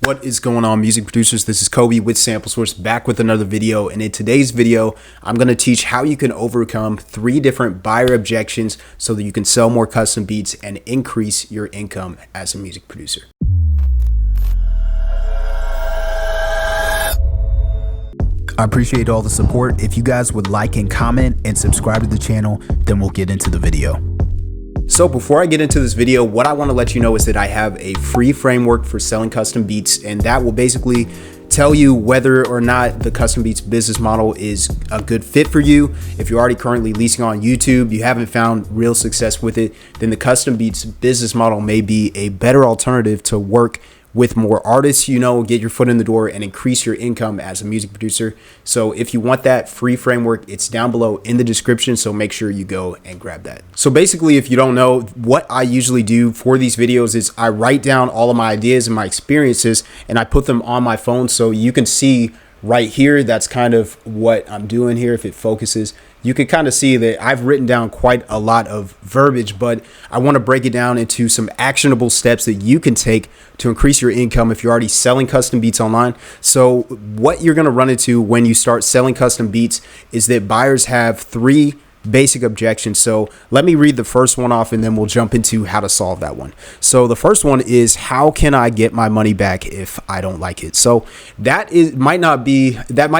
What is going on, music producers? This is Kobe with Sample Source, back with another video. And in today's video, I'm going to teach how you can overcome 3 different buyer objections so that you can sell more custom beats and increase your income as a music producer. I appreciate all the support. If you guys would like and comment and subscribe to the channel, then we'll get into the video. So before I get into this video, what I want to let you know is that I have a free framework for selling custom beats, and that will basically tell you whether or not the custom beats business model is a good fit for you. If you're already currently leasing on YouTube, you haven't found real success with it, then the custom beats business model may be a better alternative to work with more artists, get your foot in the door and increase your income as a music producer. So if you want that free framework, it's down below in the description. So make sure you go and grab that. So basically, if you don't know, what I usually do for these videos is I write down all of my ideas and my experiences and I put them on my phone. So you can see right here, that's kind of what I'm doing here. If it focuses, you can kind of see that I've written down quite a lot of verbiage, but I want to break it down into some actionable steps that you can take to increase your income if you're already selling custom beats online. So what you're going to run into when you start selling custom beats is that buyers have 3 basic objections. So let me read the first one off and then we'll jump into how to solve that one. So the first one is, how can I get my money back if I don't like it? So that might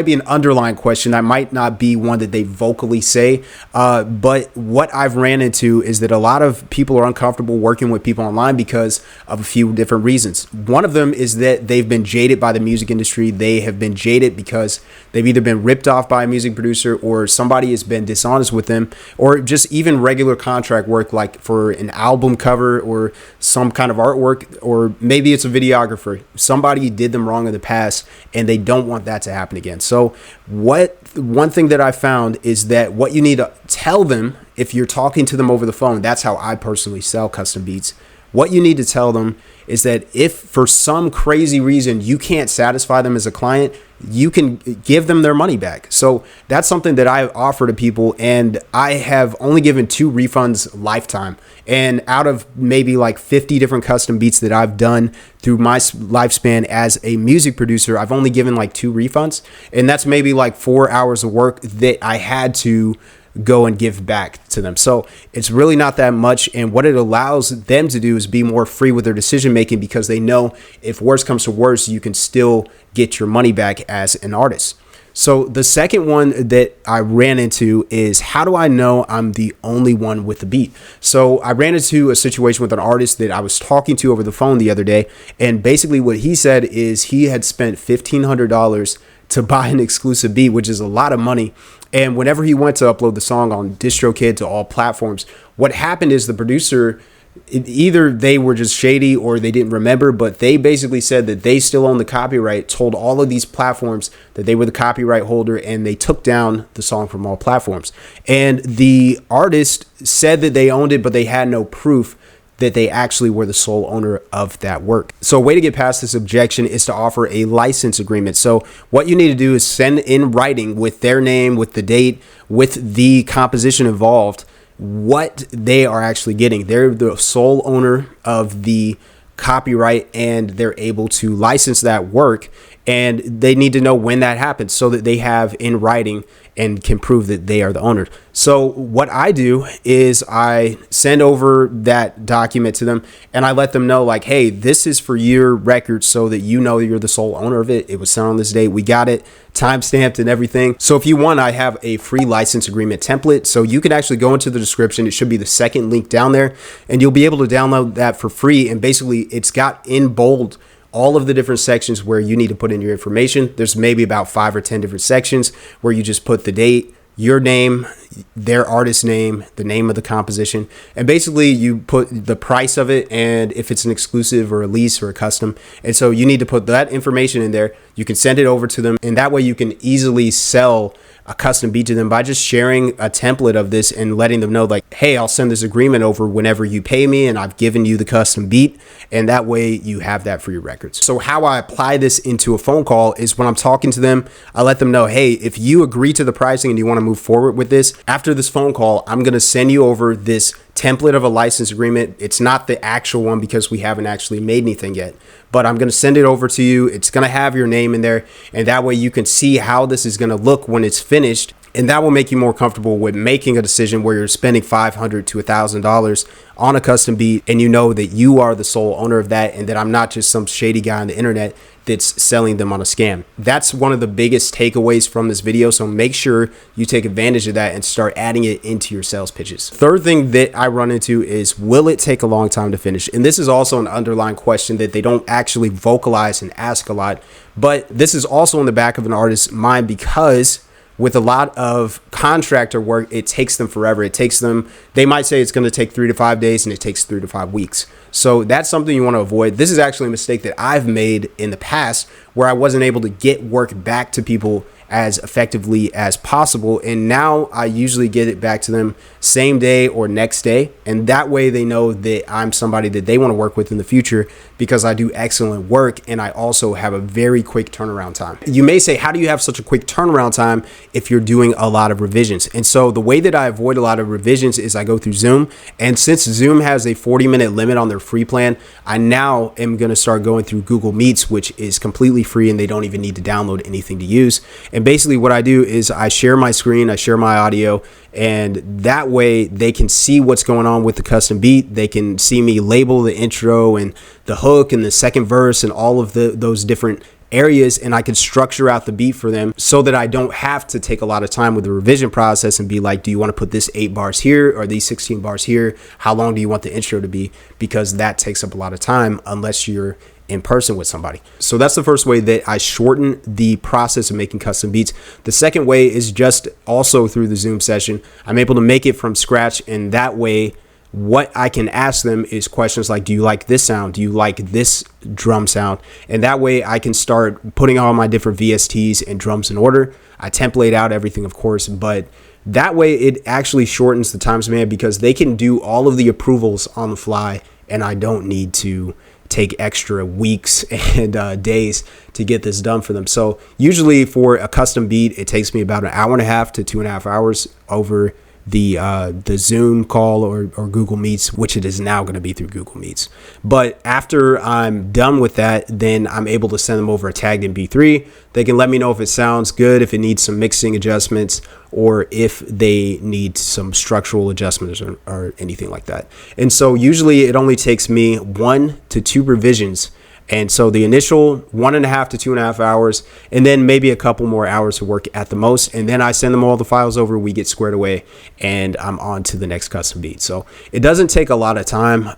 be an underlying question. That might not be one that they vocally say, but what I've ran into is that a lot of people are uncomfortable working with people online because of a few different reasons. One of them is that they've been jaded by the music industry. They have been jaded because they've either been ripped off by a music producer or somebody has been dishonest with them, or just even regular contract work like for an album cover or some kind of artwork, or maybe it's a videographer. Somebody did them wrong in the past and they don't want that to happen again. So one thing that I found is that what you need to tell them if you're talking to them over the phone, that's how I personally sell custom beats. What you need to tell them is that if for some crazy reason you can't satisfy them as a client, you can give them their money back. So that's something that I offer to people, and I have only given 2 refunds lifetime. And out of maybe like 50 different custom beats that I've done through my lifespan as a music producer, I've only given like 2 refunds. And that's maybe like 4 hours of work that I had to go and give back to them. So it's really not that much. And what it allows them to do is be more free with their decision making, because they know if worse comes to worse, you can still get your money back as an artist. So the second one that I ran into is, how do I know I'm the only one with the beat? So I ran into a situation with an artist that I was talking to over the phone the other day. And basically what he said is he had spent $1,500 to buy an exclusive beat, which is a lot of money. And whenever he went to upload the song on DistroKid to all platforms, what happened is the producer, either they were just shady or they didn't remember, but they basically said that they still own the copyright, told all of these platforms that they were the copyright holder, and they took down the song from all platforms. And the artist said that they owned it, but they had no proof that they actually were the sole owner of that work. So a way to get past this objection is to offer a license agreement. So what you need to do is send in writing with their name, with the date, with the composition involved, what they are actually getting. They're the sole owner of the copyright and they're able to license that work, and they need to know when that happens so that they have in writing and can prove that they are the owner. So what I do is I send over that document to them and I let them know, like, hey, this is for your record so that you know you're the sole owner of it. It was sent on this date. We got it timestamped and everything. So if you want, I have a free license agreement template. So you can actually go into the description. It should be the second link down there, and you'll be able to download that for free. And basically it's got in bold all of the different sections where you need to put in your information. There's maybe about 5 or 10 different sections where you just put the date, your name, their artist name, the name of the composition, and basically you put the price of it and if it's an exclusive or a lease or a custom. And so you need to put that information in there. You can send it over to them, and that way you can easily sell a custom beat to them by just sharing a template of this and letting them know, like, hey, I'll send this agreement over whenever you pay me and I've given you the custom beat, and that way you have that for your records. So how I apply this into a phone call is when I'm talking to them, I let them know, hey, if you agree to the pricing and you want to move forward with this, after this phone call, I'm going to send you over this template of a license agreement. It's not the actual one because we haven't actually made anything yet, but I'm going to send it over to you. It's going to have your name in there, and that way you can see how this is going to look when it's finished. And that will make you more comfortable with making a decision where you're spending $500 to $1,000 on a custom beat, and you know that you are the sole owner of that, and that I'm not just some shady guy on the internet that's selling them on a scam. That's one of the biggest takeaways from this video. So make sure you take advantage of that and start adding it into your sales pitches. Third thing that I run into is, will it take a long time to finish? And this is also an underlying question that they don't actually vocalize and ask a lot, but this is also in the back of an artist's mind, because with a lot of contractor work, it takes them forever. It takes them, they might say it's going to take 3 to 5 days, and it takes 3 to 5 weeks. So that's something you want to avoid. This is actually a mistake that I've made in the past, where I wasn't able to get work back to people as effectively as possible. And now I usually get it back to them same day or next day. And that way they know that I'm somebody that they want to work with in the future, because I do excellent work and I also have a very quick turnaround time. You may say, how do you have such a quick turnaround time if you're doing a lot of revisions? And so the way that I avoid a lot of revisions is I go through Zoom. And since Zoom has a 40-minute limit on their free plan, I now am going to start going through Google Meets, which is completely free, and they don't even need to download anything to use. And basically what I do is I share my screen, I share my audio, and that way they can see what's going on with the custom beat. They can see me label the intro and the hook and the second verse and all of those different areas, and I can structure out the beat for them so that I don't have to take a lot of time with the revision process and be like, do you want to put this 8 bars here or these 16 bars here? How long do you want the intro to be? Because that takes up a lot of time unless you're in person with somebody. So that's the first way that I shorten the process of making custom beats. The second way is just also through the Zoom session. I'm able to make it from scratch, and that way what I can ask them is questions like, do you like this sound? Do you like this drum sound? And that way I can start putting all my different VSTs and drums in order. I template out everything, of course, but that way it actually shortens the time span, because they can do all of the approvals on the fly, and I don't need to take extra weeks and days to get this done for them. So usually for a custom beat, it takes me about an hour and a half to 2.5 hours over the Zoom call or Google Meets, which it is now going to be through Google Meets. But after I'm done with that, then I'm able to send them over a tagged MP3. They can let me know if it sounds good, if it needs some mixing adjustments, or if they need some structural adjustments or anything like that. And so usually it only takes me 1 to 2 revisions. And so the initial 1.5 to 2.5 hours, and then maybe a couple more hours of work at the most. And then I send them all the files over, we get squared away, and I'm on to the next custom beat. So it doesn't take a lot of time.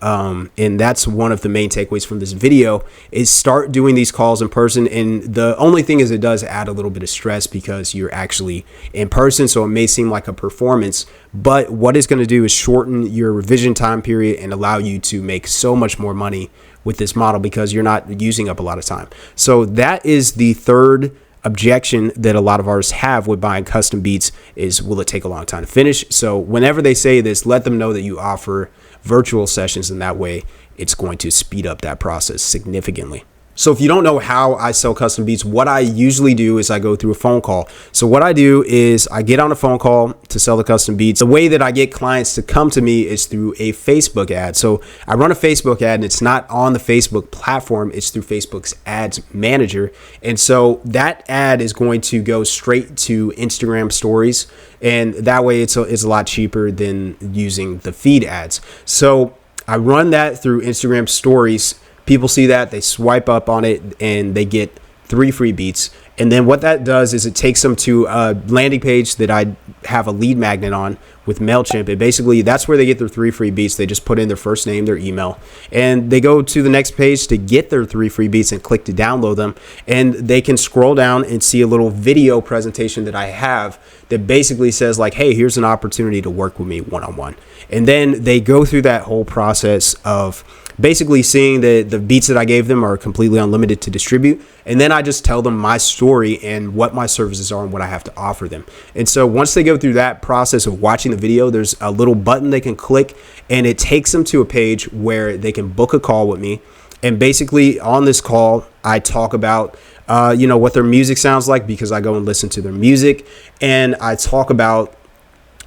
And that's one of the main takeaways from this video, is start doing these calls in person. And the only thing is, it does add a little bit of stress because you're actually in person. So it may seem like a performance, but what it's going to do is shorten your revision time period and allow you to make so much more money with this model, because you're not using up a lot of time. So that is the third objection that a lot of artists have with buying custom beats, is, will it take a long time to finish? So whenever they say this, let them know that you offer virtual sessions, and that way it's going to speed up that process significantly. So if you don't know how I sell custom beats, what I usually do is I go through a phone call. So what I do is I get on a phone call to sell the custom beats. The way that I get clients to come to me is through a Facebook ad. So I run a Facebook ad, and it's not on the Facebook platform. It's through Facebook's ads manager. And so that ad is going to go straight to Instagram stories. And that way it's a lot cheaper than using the feed ads. So I run that through Instagram stories. People see that, they swipe up on it, and they get 3 free beats. And then what that does is it takes them to a landing page that I have a lead magnet on with MailChimp. And basically that's where they get their 3 free beats. They just put in their first name, their email, and they go to the next page to get their 3 free beats and click to download them. And they can scroll down and see a little video presentation that I have that basically says like, hey, here's an opportunity to work with me one-on-one. And then they go through that whole process of basically seeing that the beats that I gave them are completely unlimited to distribute. And then I just tell them my story and what my services are and what I have to offer them. And so once they go through that process of watching the video, there's a little button they can click, and it takes them to a page where they can book a call with me. And basically on this call, I talk about what their music sounds like, because I go and listen to their music, and I talk about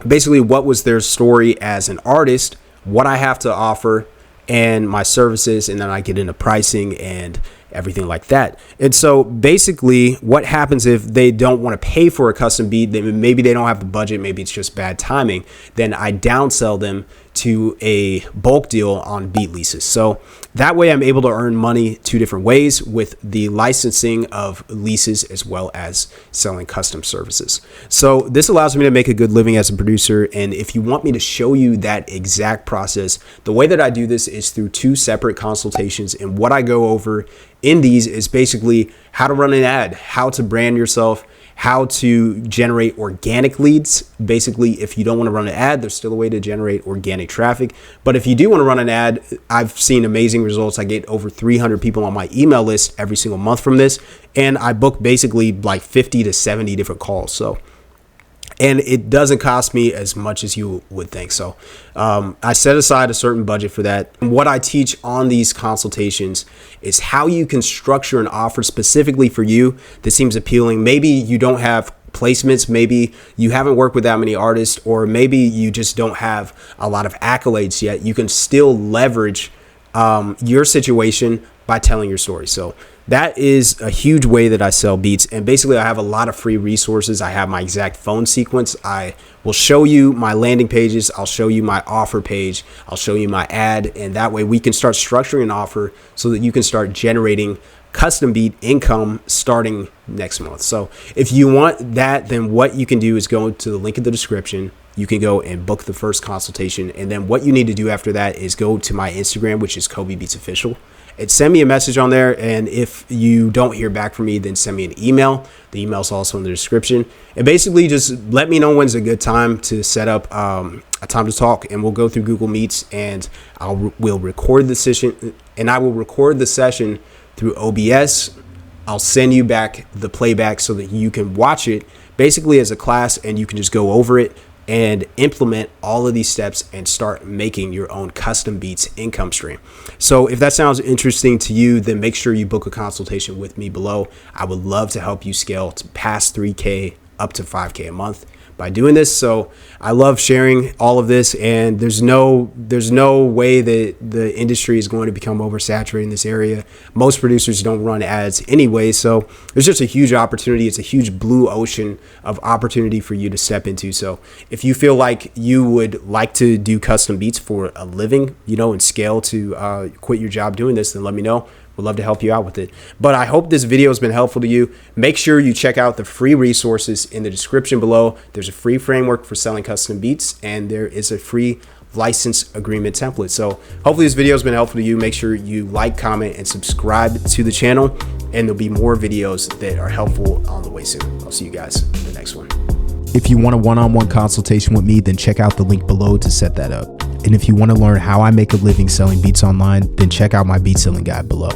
basically what was their story as an artist what I have to offer and my services, and then I get into pricing and everything like that. And so basically what happens if they don't want to pay for a custom beat, maybe they don't have the budget, maybe it's just bad timing, then I downsell them to a bulk deal on beat leases. So that way I'm able to earn money two different ways, with the licensing of leases as well as selling custom services. So this allows me to make a good living as a producer. And if you want me to show you that exact process, the way that I do this is through two separate consultations. And what I go over in these is basically how to run an ad, how to brand yourself, how to generate organic leads. Basically, if you don't want to run an ad, there's still a way to generate organic traffic. But if you do want to run an ad, I've seen amazing results. I get over 300 people on my email list every single month from this. And I book basically like 50 to 70 different calls. And it doesn't cost me as much as you would think. So I set aside a certain budget for that. And what I teach on these consultations is how you can structure an offer specifically for you that seems appealing. Maybe you don't have placements, maybe you haven't worked with that many artists, or maybe you just don't have a lot of accolades yet. You can still leverage your situation by telling your story. So that is a huge way that I sell beats. And basically I have a lot of free resources. I have my exact phone sequence. I will show you my landing pages. I'll show you my offer page. I'll show you my ad. And that way we can start structuring an offer so that you can start generating custom beat income starting next month. So if you want that, then what you can do is go to the link in the description. You can go and book the first consultation. And then what you need to do after that is go to my Instagram, which is Kobe Beats Official, and send me a message on there. And if you don't hear back from me, then send me an email. The email is also in the description. And basically just let me know when's a good time to set up a time to talk, and we'll go through Google Meets, and we'll record the session, and I will record the session through OBS. I'll send you back the playback so that you can watch it basically as a class, and you can just go over it and implement all of these steps and start making your own custom beats income stream. So if that sounds interesting to you, then make sure you book a consultation with me below. I would love to help you scale to past 3K up to 5K a month by doing this. So I love sharing all of this, and there's no way that the industry is going to become oversaturated in this area. Most producers don't run ads anyway, so there's just a huge opportunity. It's a huge blue ocean of opportunity for you to step into. So if you feel like you would like to do custom beats for a living, and scale to quit your job doing this, then let me know. We'd love to help you out with it. But I hope this video has been helpful to you. Make sure you check out the free resources in the description below. There's a free framework for selling custom beats, and there is a free license agreement template. So hopefully this video has been helpful to you. Make sure you like, comment, and subscribe to the channel, and there'll be more videos that are helpful on the way soon. I'll see you guys in the next one. If you want a one-on-one consultation with me, then check out the link below to set that up. And if you want to learn how I make a living selling beats online, then check out my beat selling guide below.